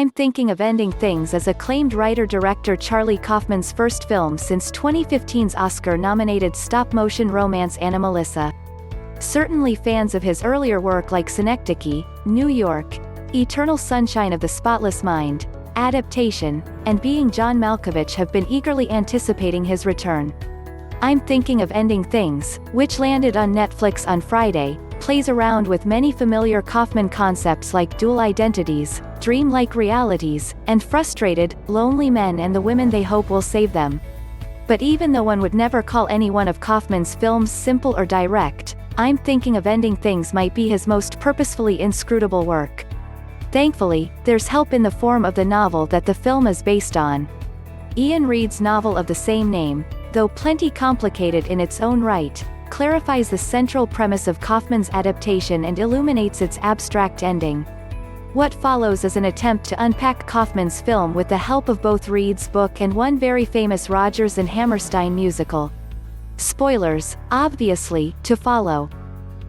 I'm Thinking of Ending Things is acclaimed writer-director Charlie Kaufman's first film since 2015's Oscar-nominated stop-motion romance Anomalisa. Certainly fans of his earlier work like Synecdoche, New York, Eternal Sunshine of the Spotless Mind, Adaptation, and Being John Malkovich have been eagerly anticipating his return. I'm Thinking of Ending Things, which landed on Netflix on Friday, plays around with many familiar Kaufman concepts like dual identities, dream-like realities, and frustrated, lonely men and the women they hope will save them. But even though one would never call any one of Kaufman's films simple or direct, I'm Thinking of Ending Things might be his most purposefully inscrutable work. Thankfully, there's help in the form of the novel that the film is based on. Iain Reid's novel of the same name, though plenty complicated in its own right, clarifies the central premise of Kaufman's adaptation and illuminates its abstract ending. What follows is an attempt to unpack Kaufman's film with the help of both Reid's book and one very famous Rodgers and Hammerstein musical. Spoilers, obviously, to follow.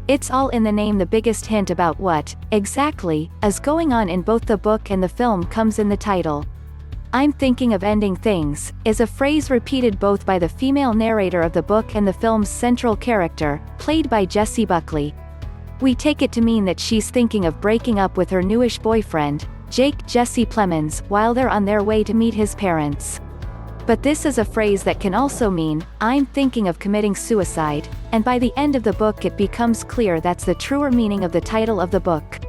It's all in the name. The biggest hint about what, exactly, is going on in both the book and the film comes in the title. I'm Thinking of Ending Things is a phrase repeated both by the female narrator of the book and the film's central character, played by Jessie Buckley. We take it to mean that she's thinking of breaking up with her newish boyfriend, Jesse Plemons, while they're on their way to meet his parents. But this is a phrase that can also mean, I'm thinking of committing suicide, and by the end of the book it becomes clear that's the truer meaning of the title of the book.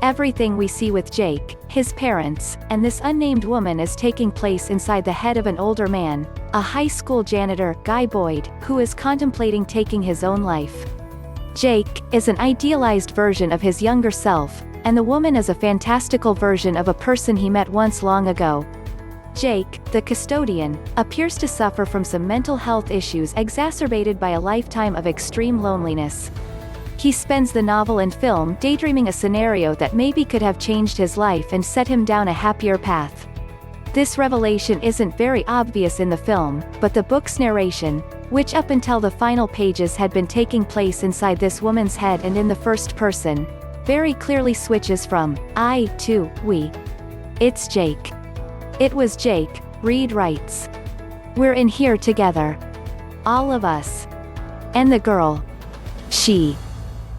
Everything we see with Jake, his parents, and this unnamed woman is taking place inside the head of an older man, a high school janitor, Guy Boyd, who is contemplating taking his own life. Jake is an idealized version of his younger self, and the woman is a fantastical version of a person he met once long ago. Jake, the custodian, appears to suffer from some mental health issues exacerbated by a lifetime of extreme loneliness. He spends the novel and film daydreaming a scenario that maybe could have changed his life and set him down a happier path. This revelation isn't very obvious in the film, but the book's narration, which up until the final pages had been taking place inside this woman's head and in the first person, very clearly switches from I to we. It's Jake. It was Jake, Reid writes. We're in here together. All of us. And the girl. She.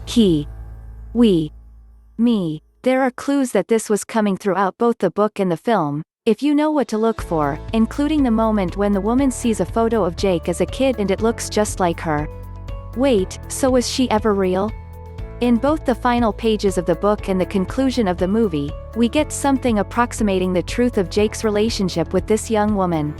He. We. Me. There are clues that this was coming throughout both the book and the film, if you know what to look for, including the moment when the woman sees a photo of Jake as a kid and it looks just like her. Wait, so was she ever real? In both the final pages of the book and the conclusion of the movie, we get something approximating the truth of Jake's relationship with this young woman.